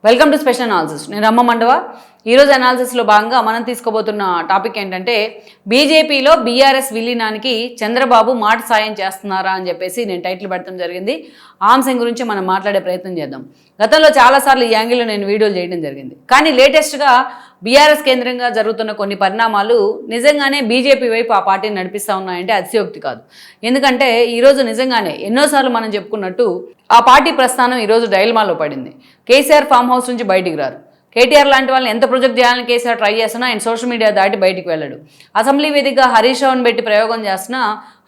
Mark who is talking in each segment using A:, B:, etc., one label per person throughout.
A: Welcome to special analysis. నేను రమ్మ మండవ. ఈరోజు అనాలిసిస్లో భాగంగా మనం తీసుకోబోతున్న టాపిక్ ఏంటంటే బీజేపీలో బీఆర్ఎస్ విలీనానికి చంద్రబాబు మాట సాయం చేస్తున్నారా అని చెప్పేసి నేను టైటిల్ పెట్టడం జరిగింది. ఆ అంశం గురించి మనం మాట్లాడే ప్రయత్నం చేద్దాం. గతంలో చాలాసార్లు ఈ యాంగిల్లో నేను వీడియోలు చేయడం జరిగింది. కానీ లేటెస్ట్గా బీఆర్ఎస్ కేంద్రంగా జరుగుతున్న కొన్ని పరిణామాలు నిజంగానే బీజేపీ వైపు ఆ పార్టీని నడిపిస్తూ ఉన్నాయంటే అతిశయోక్తి కాదు. ఎందుకంటే ఈరోజు నిజంగానే ఎన్నోసార్లు మనం చెప్పుకున్నట్టు ఆ పార్టీ ప్రస్థానం ఈరోజు డైల్మాలో పడింది. కేసీఆర్ ఫామ్ హౌస్ నుంచి బయటికి రారు. కేటీఆర్ లాంటి వాళ్ళని ఎంత ప్రొజెక్ట్ చేయాలని కేసీఆర్ ట్రై చేస్తున్నా ఆయన సోషల్ మీడియా దాటి బయటికి వెళ్ళాడు. అసెంబ్లీ వేదికగా హరీష్ రావుని పెట్టి ప్రయోగం చేస్తున్నా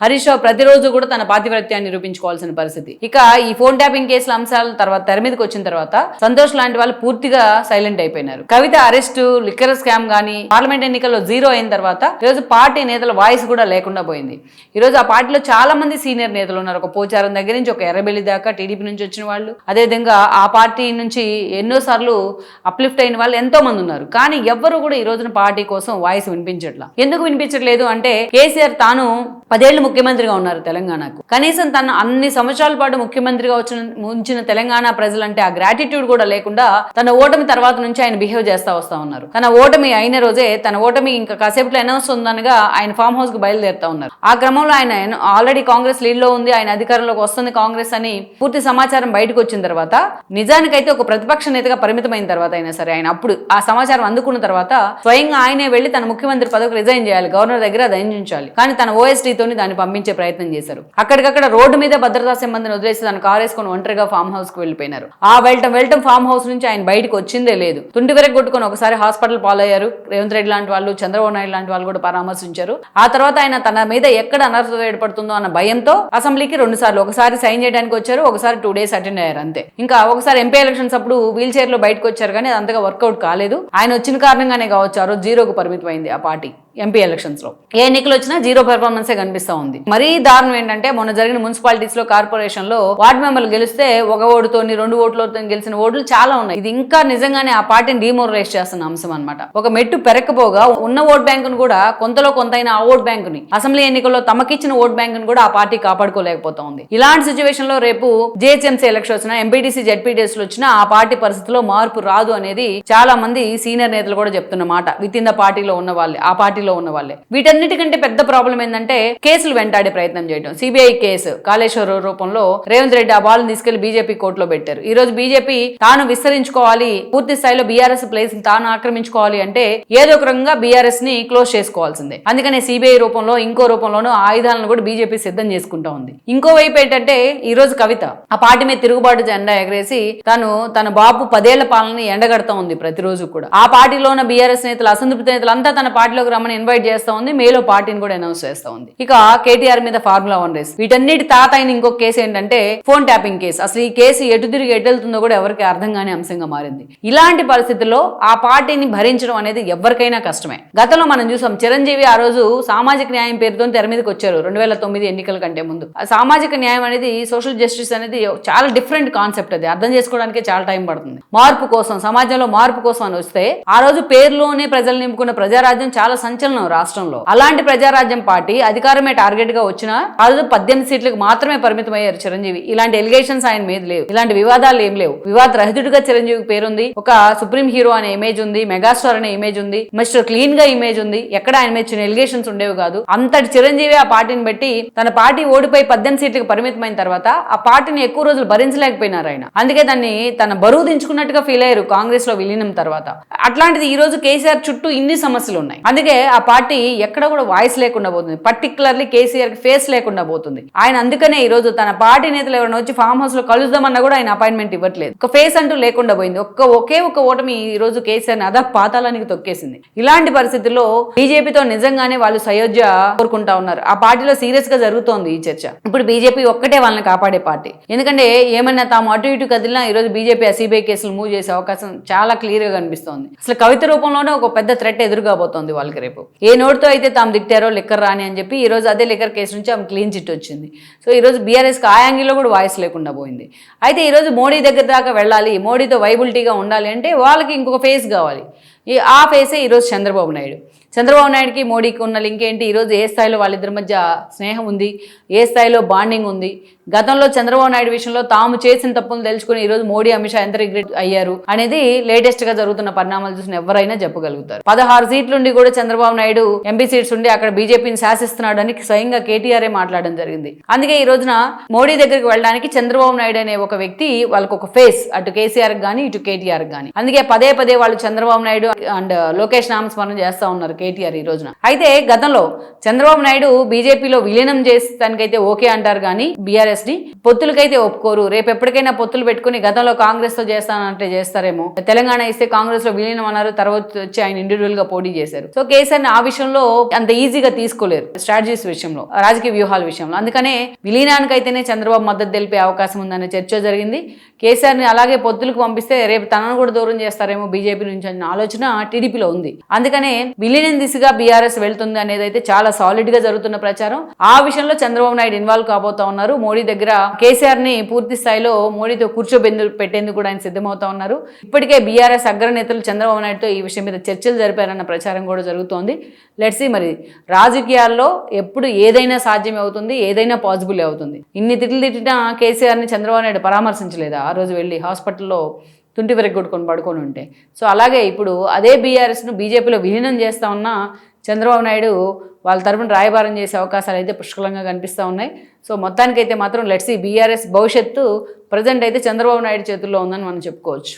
A: హరీష్ రావు ప్రతిరోజు కూడా తన పాతివ్రత్యాన్ని నిరూపించుకోవాల్సిన పరిస్థితి. ఇక ఈ ఫోన్ ట్యాపింగ్ కేసుల అంశాల తర్వాత తెర మీదకి వచ్చిన తర్వాత సంతోష్ లాంటి వాళ్ళు పూర్తిగా సైలెంట్ అయిపోయినారు. కవిత అరెస్టు, లిక్కర్ స్కామ్ గానీ పార్లమెంట్ ఎన్నికల్లో జీరో అయిన తర్వాత ఈరోజు పార్టీ నేతల వాయిస్ కూడా లేకుండా పోయింది. ఈరోజు ఆ పార్టీలో చాలా మంది సీనియర్ నేతలు ఉన్నారు. ఒక పోచారం దగ్గర నుంచి ఒక ఎర్రబెల్లి దాకా టీడీపీ నుంచి వచ్చిన వాళ్ళు, అదేవిధంగా ఆ పార్టీ నుంచి ఎన్నోసార్లు అప్లిఫ్ట్ అయిన వాళ్ళు ఎంతో మంది ఉన్నారు. కానీ ఎవ్వరు కూడా ఈ రోజున పార్టీ కోసం వాయిస్ వినిపించట్లా. ఎందుకు వినిపించట్లేదు అంటే కేసీఆర్ తాను 10 ఏళ్లు ముఖ్యమంత్రిగా ఉన్నారు తెలంగాణకు. కనీసం తను అన్ని సంవత్సరాల పాటు ముఖ్యమంత్రిగా ఉంచిన తెలంగాణ ప్రజలంటే ఆ గ్రాటిట్యూడ్ కూడా లేకుండా తన ఓటమి తర్వాత నుంచి ఆయన బిహేవ్ చేస్తా వస్తా ఉన్నారు. తన ఓటమి అయిన రోజే తన ఓటమి ఇంకా కాసేపులో అనౌన్స్ ఉందనగా ఆయన ఫామ్ హౌస్ కు బయలుదేరుతా ఉన్నారు. ఆ క్రమంలో ఆయన ఆల్రెడీ కాంగ్రెస్ లీడ్ లో ఉంది, ఆయన అధికారంలోకి వస్తుంది కాంగ్రెస్ అని పూర్తి సమాచారం బయటకు వచ్చిన తర్వాత నిజానికైతే ఒక ప్రతిపక్ష నేతగా పరిమితమైన తర్వాత అయినా సరే ఆయన అప్పుడు ఆ సమాచారం అందుకున్న తర్వాత స్వయంగా ఆయనే వెళ్లి తన ముఖ్యమంత్రి పదవికి రిజైన్ చేయాలి, గవర్నర్ దగ్గర అది అందించాలి. కానీ తన ఓఎస్టీ తోని దాన్ని పంపించే ప్రయత్నం చేశారు. అక్కడికక్కడ రోడ్డు మీద భద్రతా సిబ్బందిని వదిలేసి తన కారు వేసుకొని ఒంటరిగా ఫామ్ హౌస్ కు వెళ్ళిపోయినారు. ఆ వెళ్ళటం ఫామ్ హౌస్ నుంచి ఆయన బయటకు వచ్చిందే లేదు. తుంటి వరకు కొట్టుకొని ఒకసారి హాస్పిటల్ పాలయ్యారు. రేవంత్ రెడ్డి లాంటి వాళ్ళు, చంద్రబాబు నాయుడు లాంటి వాళ్ళు కూడా పరామర్శించారు. ఆ తర్వాత ఆయన తన మీద ఎక్కడ అనర్థం ఏర్పడుతుందో అన్న భయంతో అసెంబ్లీకి 2 సార్లు, ఒకసారి సైన్ చేయడానికి వచ్చారు, ఒకసారి 2 days అటెండ్ అయ్యారు అంతే. ఇంకా ఒకసారి ఎంపీ ఎలక్షన్స్ అప్పుడు వీల్ చైర్ లో బయటకు వచ్చారు, కానీ అది అంతగా వర్కౌట్ కాలేదు. ఆయన వచ్చిన కారణంగానే కావచ్చు ఆ రోజు జీరోకు పరిమితమైంది ఆ పార్టీ. ఎంపీ ఎలక్షన్స్ లో ఏ ఎన్నికలు వచ్చినా జీరో పెర్ఫార్మెన్సే కనిపిస్తా ఉంది. మరీ దారుణం ఏంటంటే మొన్న జరిగిన మున్సిపాలిటీస్ లో, కార్పొరేషన్ లో వార్డు మెంబర్లు గెలిస్తే 1 ఓటుతోని 2 ఓట్లతో గెలిచిన ఓట్లు చాలా ఉన్నాయి. ఇది ఇంకా నిజంగానే ఆ పార్టీని డిమోరలైజ్ చేస్తున్న అంశం అనమాట. ఒక మెట్టు పెరకపోగా ఉన్న ఓట్ బ్యాంకును కూడా కొంతలో కొంతైనా ఆ ఓట్ బ్యాంకుని అసెంబ్లీ ఎన్నికల్లో తమకిచ్చిన ఓట్ బ్యాంకును కూడా ఆ పార్టీ కాపాడుకోలేకపోతా ఉంది. ఇలాంటి సిచ్యువేషన్ లో రేపు జిహెచ్ఎంసీ ఎలక్షన్ వచ్చినా, ఎంపీటీసీ జెడ్పీటీసీ వచ్చినా ఆ పార్టీ పరిస్థితిలో మార్పు రాదు అనేది చాలా మంది సీనియర్ నేతలు కూడా చెప్తున్న మాట. విత్ ఇన్ ద పార్టీలో ఉన్న వాళ్ళే, ఆ పార్టీలో ఉన్న వాళ్ళే. వీటన్నిటికంటే పెద్ద ప్రాబ్లం ఏంటంటే కేసులు వెంటాడే ప్రయత్నం చేయడం. సిబిఐ కేసు కాళేశ్వర రూపంలో రేవంత్ రెడ్డి ఆ బాల్ని తీసుకెళ్లి బీజేపీ కోర్టులో పెట్టారు. ఈ రోజు బీజేపీ తాను విస్తరించుకోవాలి, పూర్తి స్థాయిలో బీఆర్ఎస్ ప్లేస్ తాను ఆక్రమించుకోవాలి అంటే ఏదో ఒక రకంగా బీఆర్ఎస్ ని క్లోజ్ చేసుకోవాల్సిందే. అందుకనే సిబిఐ రూపంలో ఇంకో రూపంలోనూ ఆయుధాలను కూడా బీజేపీ సిద్ధం చేసుకుంటా ఉంది. ఇంకో వైపు ఏంటంటే ఈ రోజు కవిత ఆ పార్టీ మీద తిరుగుబాటు జెండా ఎగరేసి తన బాబు 10 ఏళ్ల పాలనని ఎండగడతా ఉంది ప్రతిరోజు కూడా. ఆ పార్టీలో ఉన్న బీఆర్ఎస్ నేతలు, అసంతృప్తి నేతలు అంతా తన పార్టీలోకి రమ్మని ఇన్వైట్ చేస్తా ఉంది. మేలో పార్టీని కూడా అనౌన్స్ చేస్తా ఉంది. ఇక కేటీఆర్ మీద ఫార్ములా 1 రేస్. వీటన్నిటి తాత అయిన ఇంకొక కేసు ఏంటంటే ఫోన్ ట్యాపింగ్ కేసు. అసలు ఈ కేసు ఎటు తిరిగి ఎటెళ్తుందో కూడా ఎవరికి అర్థం కాని అంశంగా మారింది. ఇలాంటి పరిస్థితుల్లో ఆ పార్టీని భరించడం అనేది ఎవరికైనా కష్టమే. గతంలో మనం చూసాం, చిరంజీవి ఆ రోజు సామాజిక న్యాయం పేరుతో తెర మీదకి వచ్చారు 2009 ఎన్నికల కంటే ముందు. ఆ సామాజిక న్యాయం అనేది, సోషల్ జస్టిస్ అనేది చాలా డిఫరెంట్ కాన్సెప్ట్. అది అర్థం చేసుకోవడానికి చాలా టైం పడుతుంది. మార్పు కోసం, సమాజంలో మార్పు కోసం అని వస్తే ఆ రోజు పేరులోనే ప్రజలు నింపుకున్న ప్రజారాజ్యం చాలా సంచలనం రాష్ట్రంలో. అలాంటి ప్రజారాజ్యం పార్టీ అధికారమే టార్గెట్ గా వచ్చిన ఆ రోజు 18 సీట్లకు మాత్రమే పరిమితం అయ్యారు చిరంజీవి. ఇలాంటి ఎలిగేషన్స్ ఆయన మీద లేవు, ఇలాంటి వివాదాలు ఏం లేవు. వివాద రహితుడిగా చిరంజీవి పేరుంది, ఒక సుప్రీం హీరో అనే ఇమేజ్ ఉంది, మెగాస్టార్ అనే ఇమేజ్ ఉంది, మిస్టర్ క్లీన్ గా ఇమేజ్ ఉంది. ఎక్కడ ఆయన మీద చిన్న ఎలిగేషన్స్ ఉండేవి కాదు. అంతటి చిరంజీవి ఆ పార్టీని బట్టి తన పార్టీ ఓడిపోయి 18 సీట్లకు పరిమితమైన తర్వాత ఆ పార్టీని ఎక్కువ రోజులు భరించలేకపోయినారు ఆయన. అందుకే దాన్ని తన బరువు దించుకున్నట్టుగా ఫీల్ అయ్యారు కాంగ్రెస్ లో విలీనం తర్వాత. అట్లాంటిది ఈ రోజు కేసీఆర్ చుట్టూ ఇన్ని సమస్యలు ఉన్నాయి. అందుకే ఆ పార్టీ ఎక్కడ కూడా వాయిస్ లేకుండా పోతుంది. పర్టికులర్లీ కేసీఆర్ కి ఫేస్ లేకుండా పోతుంది. ఆయన అందుకనే ఈ రోజు తన పార్టీ నేతలు ఎవరైనా వచ్చి ఫామ్ హౌస్ లో కలుద్దామన్నా కూడా ఆయన అపాయింట్మెంట్ ఇవ్వట్లేదు. ఒక ఫేస్ అంటూ లేకుండా పోయింది. ఒకే ఒక ఓటమి ఈ రోజు కేసీఆర్ అదా పాతాళానికి తొక్కేసింది. ఇలాంటి పరిస్థితుల్లో బీజేపీతో నిజంగానే వాళ్ళు సయోధ్య కోరుకుంటా ఉన్నారు. ఆ పార్టీలో సీరియస్ గా జరుగుతోంది ఈ చర్చ. ఇప్పుడు బీజేపీ ఒక్కటే వాళ్ళని కాపాడే పార్టీ. ఎందుకంటే ఏమన్నా తాము అటు ఇటు కదిలినా ఈ రోజు బీజేపీ ఆ సిబిఐ కేసులు మూవ్ చేసే అవకాశం చాలా క్లియర్ గా కనిపిస్తోంది. అసలు కవిత రూపంలోనే ఒక పెద్ద థ్రెట్ ఎదురుగాబోతోంది వాళ్ళకి. రేపు ఏ నోటితో అయితే తాము తిట్టారో లిక్కర్ రాని అని చెప్పి ఈ రోజు అదే లిక్కర్ కేసు నుంచి ఆమె క్లీన్ చిట్ వచ్చింది. సో ఈ రోజు బీఆర్ఎస్కి ఆ యాంగిల్లో కూడా వాయిస్ లేకుండా పోయింది. అయితే ఈ రోజు మోడీ దగ్గర దాకా వెళ్ళాలి, మోడీతో వైబిలిటీగా ఉండాలి అంటే వాళ్ళకి ఇంకొక ఫేస్ కావాలి. ఆ ఫేసే ఈరోజు చంద్రబాబు నాయుడు. చంద్రబాబు నాయుడుకి మోడీకి ఉన్న లింక్ ఏంటి, ఈరోజు ఏ స్థాయిలో వాళ్ళిద్దరి మధ్య స్నేహం ఉంది, ఏ స్థాయిలో బాండింగ్ ఉంది, గతంలో చంద్రబాబు నాయుడు విషయంలో తాము చేసిన తప్పును తెలుసుకుని ఈరోజు మోడీ అమిత్ షా ఎంత రిగ్రెట్ అయ్యారు అనేది లేటెస్ట్ గా జరుగుతున్న పరిణామాలు చూసిన ఎవరైనా చెప్పగలుగుతారు. 16 సీట్లుండి కూడా చంద్రబాబు నాయుడు ఎంపీ సీట్స్ ఉండి అక్కడ బీజేపీని శాసిస్తున్నాడు అని స్వయంగా కేటీఆర్ మాట్లాడడం జరిగింది. అందుకే ఈ రోజున మోడీ దగ్గరికి వెళ్ళడానికి చంద్రబాబు నాయుడు అనే ఒక వ్యక్తి వాళ్ళకు ఒక ఫేస్, అటు కేసీఆర్ గానీ ఇటు కేటీఆర్ గానీ. అందుకే పదే పదే వాళ్ళు చంద్రబాబు నాయుడు అండ్ లోకేష్ నామస్మరణ చేస్తా ఉన్నారు కేటీఆర్ ఈ రోజున. అయితే గతంలో చంద్రబాబు నాయుడు బీజేపీలో విలీనం చేస్తానికైతే ఓకే అంటారు కానీ బీఆర్ఎస్ ని పొత్తులకైతే ఒప్పుకోరు. రేపు ఎప్పటికైనా పొత్తులు పెట్టుకుని గతంలో కాంగ్రెస్ తో చేస్తానంటే చేస్తారేమో. తెలంగాణ ఇస్తే కాంగ్రెస్ లో విలీనం అన్నారు, తర్వాత వచ్చి ఆయన ఇండివిజువల్ గా పోటీ చేశారు. సో కేసీఆర్ ని ఆ విషయంలో అంత ఈజీగా తీసుకోలేరు, స్ట్రాటజీస్ విషయంలో, రాజకీయ వ్యూహాల విషయంలో. అందుకనే విలీనానికైతేనే చంద్రబాబు మద్దతు తెలిపే అవకాశం ఉందనే చర్చ జరిగింది. కేసీఆర్ ని అలాగే పొత్తులకు పంపిస్తే రేపు తనను కూడా దూరం చేస్తారేమో బీజేపీ నుంచి అన్న ఆలోచన టీడీపీలో ఉంది. అందుకనే విలీనం దిశగా బీఆర్ఎస్ వెళ్తుంది అనేది అయితే చాలా సాలిడ్ గా జరుగుతున్న ప్రచారం. ఆ విషయంలో చంద్రబాబు నాయుడు ఇన్వాల్వ్ కాబోతా ఉన్నారు. మోడీ దగ్గర కేసీఆర్ ని పూర్తి స్థాయిలో మోడీతో పెట్టేందుకు కూడా ఆయన సిద్ధమవుతా ఉన్నారు. ఇప్పటికే బీఆర్ఎస్ అగ్రనేతలు చంద్రబాబు నాయుడుతో ఈ విషయం మీద చర్చలు జరిపారన్న ప్రచారం కూడా జరుగుతోంది. లెట్స్ సీ మరి రాజకీయాల్లో ఎప్పుడు ఏదైనా సాధ్యమే అవుతుంది, ఏదైనా పాసిబుల్ అవుతుంది. ఇన్ని తిట్లు తిట్టినా కేసీఆర్ ని చంద్రబాబు నాయుడు పరామర్శించలేదా ఆ రోజు వెళ్ళి హాస్పిటల్లో తుంటి వరకు కొట్టుకొని పడుకొని ఉంటే? సో అలాగే ఇప్పుడు అదే బీఆర్ఎస్ను బీజేపీలో విలీనం చేస్తా ఉన్నా చంద్రబాబు నాయుడు వాళ్ళ తరపున రాయబారం చేసే అవకాశాలు అయితే పుష్కలంగా కనిపిస్తూ ఉన్నాయి. సో మొత్తానికైతే మాత్రం లెట్స్ సీ బీఆర్ఎస్ భవిష్యత్తు ప్రజెంట్ అయితే చంద్రబాబు నాయుడు చేతుల్లో ఉందని మనం చెప్పుకోవచ్చు.